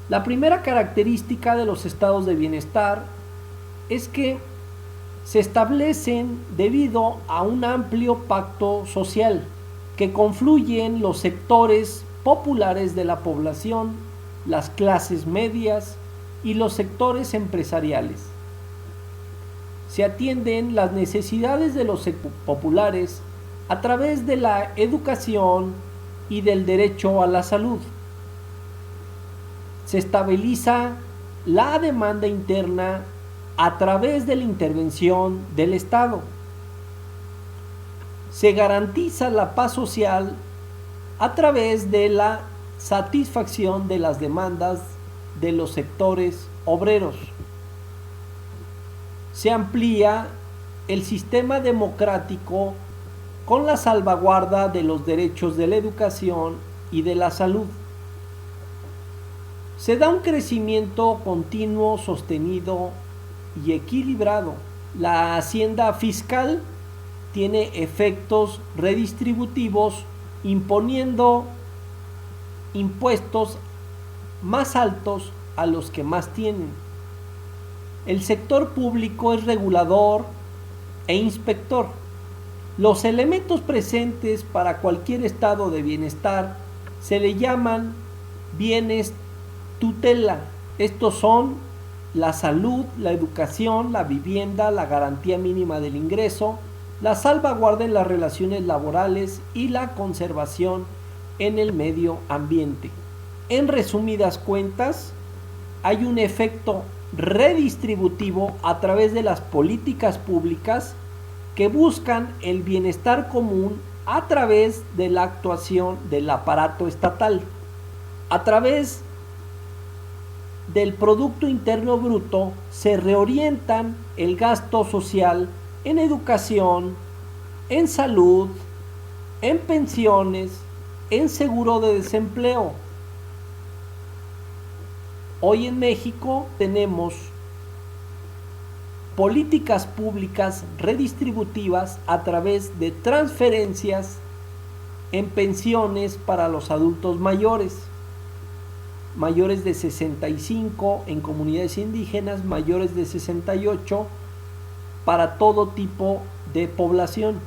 La primera característica de los estados de bienestar es que se establecen debido a un amplio pacto social que confluyen los sectores populares de la población, las clases medias y los sectores empresariales. Se atienden las necesidades de los populares a través de la educación y del derecho a la salud. Se estabiliza la demanda interna a través de la intervención del Estado. Se garantiza la paz social a través de la satisfacción de las demandas de los sectores obreros. Se amplía el sistema democrático con la salvaguarda de los derechos de la educación y de la salud. Se da un crecimiento continuo, sostenido y equilibrado. La hacienda fiscal tiene efectos redistributivos imponiendo impuestos más altos a los que más tienen. El sector público es regulador e inspector. Los elementos presentes para cualquier estado de bienestar se le llaman bienes tutela. Estos son la salud, la educación, la vivienda, la garantía mínima del ingreso, la salvaguarda en las relaciones laborales y la conservación en el medio ambiente. En resumidas cuentas, hay un efecto redistributivo a través de las políticas públicas que buscan el bienestar común a través de la actuación del aparato estatal. A través del Producto Interno Bruto se reorientan el gasto social en educación, en salud, en pensiones, en seguro de desempleo. Hoy en México tenemos políticas públicas redistributivas a través de transferencias en pensiones para los adultos mayores de 65 en comunidades indígenas, mayores de 68 para todo tipo de población.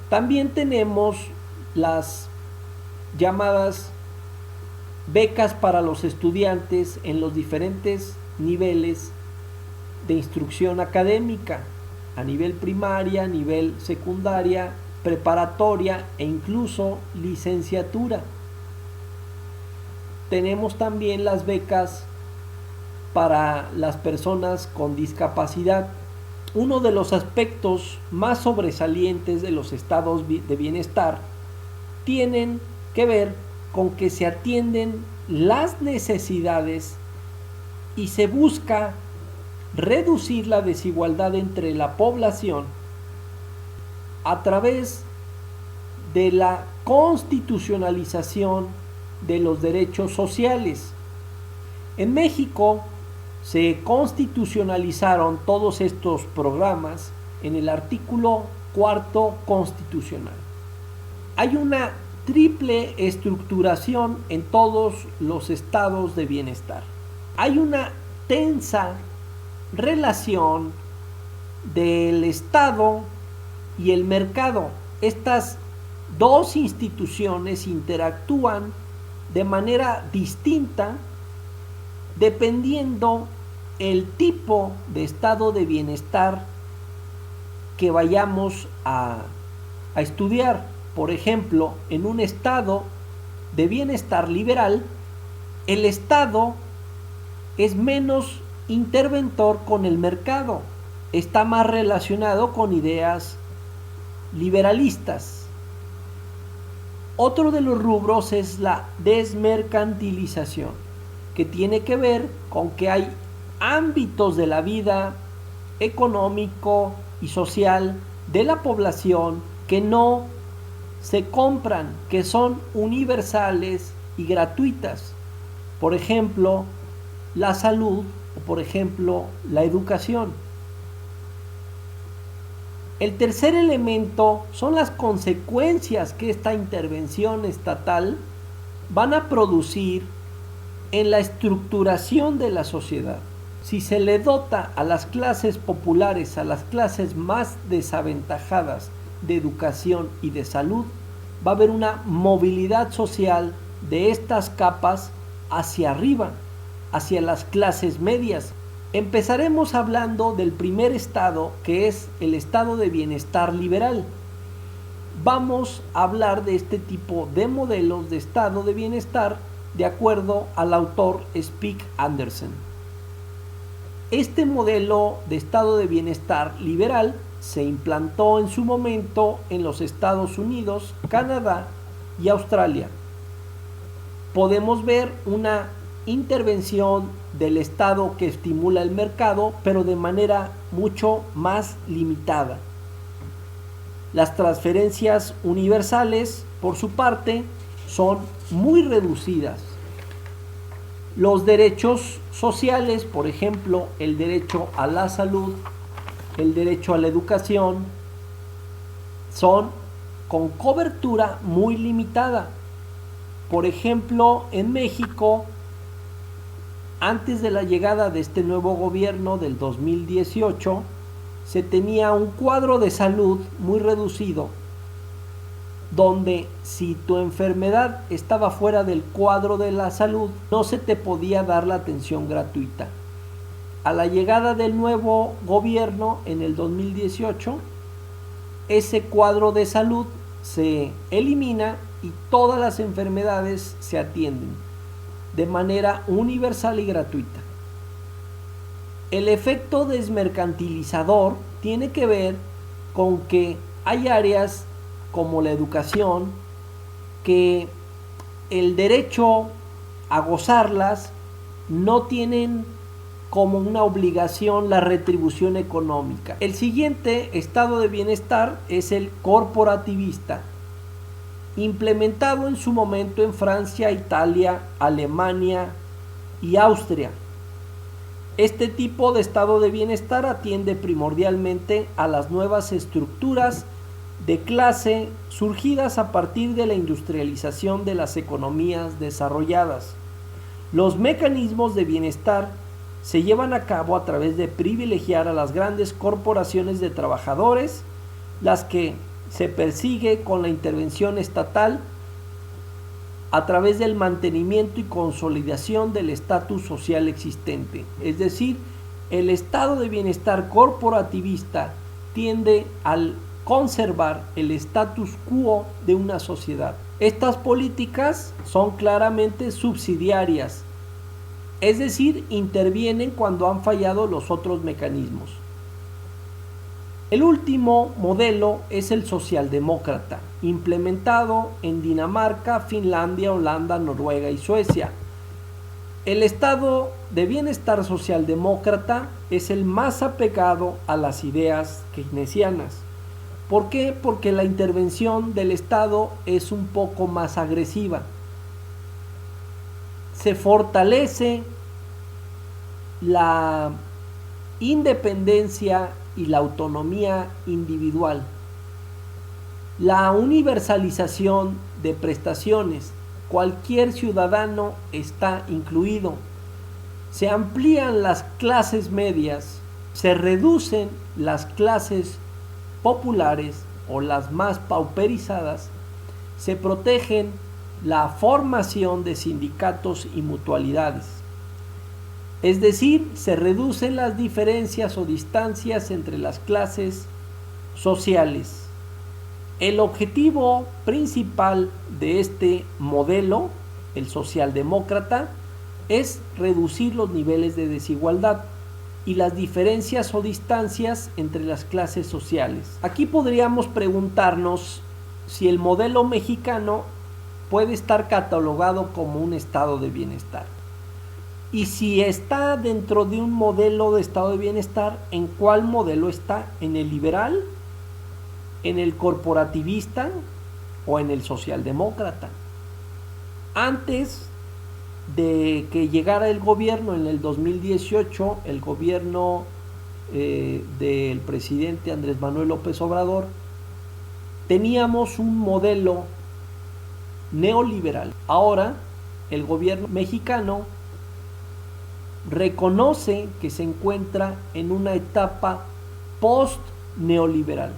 También tenemos las llamadas becas para los estudiantes en los diferentes niveles de instrucción académica, a nivel primaria, nivel secundaria, preparatoria e incluso licenciatura. Tenemos también las becas para las personas con discapacidad. Uno de los aspectos más sobresalientes de los estados de bienestar tienen que ver con que se atienden las necesidades y se busca reducir la desigualdad entre la población a través de la constitucionalización de los derechos sociales. En México se constitucionalizaron todos estos programas en el artículo 4 constitucional. Hay una triple estructuración en todos los estados de bienestar. Hay una tensa relación del Estado y el mercado. Estas dos instituciones interactúan de manera distinta dependiendo el tipo de estado de bienestar que vayamos a estudiar. Por ejemplo, en un estado de bienestar liberal, el Estado es menos interventor con el mercado, está más relacionado con ideas liberalistas. Otro de los rubros es la desmercantilización, que tiene que ver con que hay ámbitos de la vida económico y social de la población que no se compran, que son universales y gratuitas. Por ejemplo, la salud o por ejemplo, la educación. El tercer elemento son las consecuencias que esta intervención estatal van a producir en la estructuración de la sociedad. Si se le dota a las clases populares, a las clases más desaventajadas de educación y de salud, va a haber una movilidad social de estas capas hacia arriba, hacia las clases medias. Empezaremos hablando del primer estado, que es el estado de bienestar liberal. Vamos a hablar de este tipo de modelos de estado de bienestar de acuerdo al autor Spik Andersen. Este modelo de estado de bienestar liberal se implantó en su momento en los Estados Unidos, Canadá y Australia. Podemos ver una intervención del Estado que estimula el mercado, pero de manera mucho más limitada. Las transferencias universales, por su parte, son muy reducidas. Los derechos sociales, por ejemplo, el derecho a la salud, el derecho a la educación, son con cobertura muy limitada. Por ejemplo, en México, antes de la llegada de este nuevo gobierno del 2018, se tenía un cuadro de salud muy reducido, donde si tu enfermedad estaba fuera del cuadro de la salud, no se te podía dar la atención gratuita. A la llegada del nuevo gobierno en el 2018, ese cuadro de salud se elimina y todas las enfermedades se atienden de manera universal y gratuita. El efecto desmercantilizador tiene que ver con que hay áreas como la educación, que el derecho a gozarlas no tienen como una obligación la retribución económica. El siguiente estado de bienestar es el corporativista, implementado en su momento en Francia, Italia, Alemania y Austria. Este tipo de estado de bienestar atiende primordialmente a las nuevas estructuras de clase surgidas a partir de la industrialización de las economías desarrolladas. Los mecanismos de bienestar se llevan a cabo a través de privilegiar a las grandes corporaciones de trabajadores, las que se persigue con la intervención estatal a través del mantenimiento y consolidación del estatus social existente. Es decir, el estado de bienestar corporativista tiende al conservar el status quo de una sociedad. Estas políticas son claramente subsidiarias, es decir, intervienen cuando han fallado los otros mecanismos. El último modelo es el socialdemócrata, implementado en Dinamarca, Finlandia, Holanda, Noruega y Suecia. El estado de bienestar socialdemócrata es el más apegado a las ideas keynesianas. ¿Por qué? Porque la intervención del Estado es un poco más agresiva. Se fortalece la independencia y la autonomía individual. La universalización de prestaciones, cualquier ciudadano está incluido. Se amplían las clases medias, se reducen las clases populares o las más pauperizadas, se protegen la formación de sindicatos y mutualidades. Es decir, se reducen las diferencias o distancias entre las clases sociales. El objetivo principal de este modelo, el socialdemócrata, es reducir los niveles de desigualdad y las diferencias o distancias entre las clases sociales. Aquí podríamos preguntarnos si el modelo mexicano puede estar catalogado como un estado de bienestar. Y si está dentro de un modelo de estado de bienestar, ¿en cuál modelo está? ¿En el liberal, en el corporativista o en el socialdemócrata? Antes de que llegara el gobierno en el 2018, el gobierno del presidente Andrés Manuel López Obrador, teníamos un modelo neoliberal. Ahora el gobierno mexicano reconoce que se encuentra en una etapa post-neoliberal.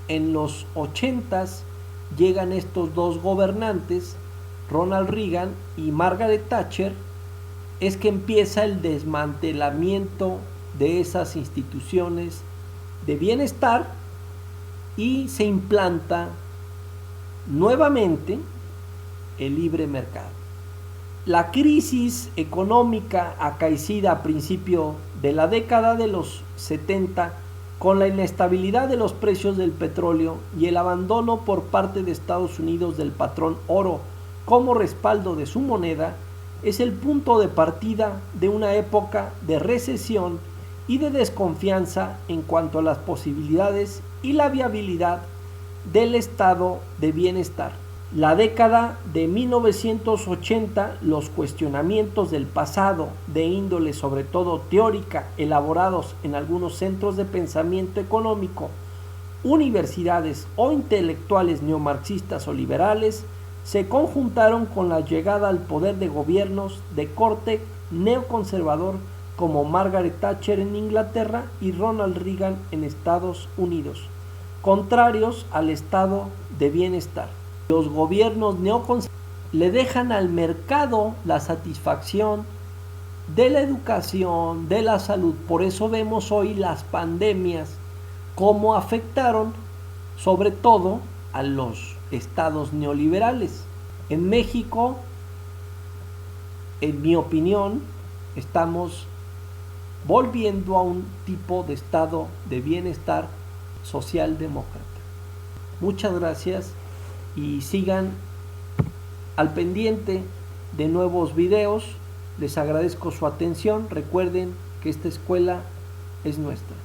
En los 80s llegan estos dos gobernantes, Ronald Reagan y Margaret Thatcher. Es que empieza el desmantelamiento de esas instituciones de bienestar y se implanta nuevamente el libre mercado. La crisis económica acaecida a principio de la década de los 70, con la inestabilidad de los precios del petróleo y el abandono por parte de Estados Unidos del patrón oro como respaldo de su moneda, es el punto de partida de una época de recesión y de desconfianza en cuanto a las posibilidades y la viabilidad del estado de bienestar. La década de 1980, los cuestionamientos del pasado de índole sobre todo teórica, elaborados en algunos centros de pensamiento económico, universidades o intelectuales neomarxistas o liberales, se conjuntaron con la llegada al poder de gobiernos de corte neoconservador como Margaret Thatcher en Inglaterra y Ronald Reagan en Estados Unidos, contrarios al estado de bienestar. Los gobiernos neoconservadores le dejan al mercado la satisfacción de la educación, de la salud. Por eso vemos hoy las pandemias, cómo afectaron sobre todo a los estados neoliberales. En México, en mi opinión, estamos volviendo a un tipo de estado de bienestar socialdemócrata. Muchas gracias y sigan al pendiente de nuevos videos. Les agradezco su atención. Recuerden que esta escuela es nuestra.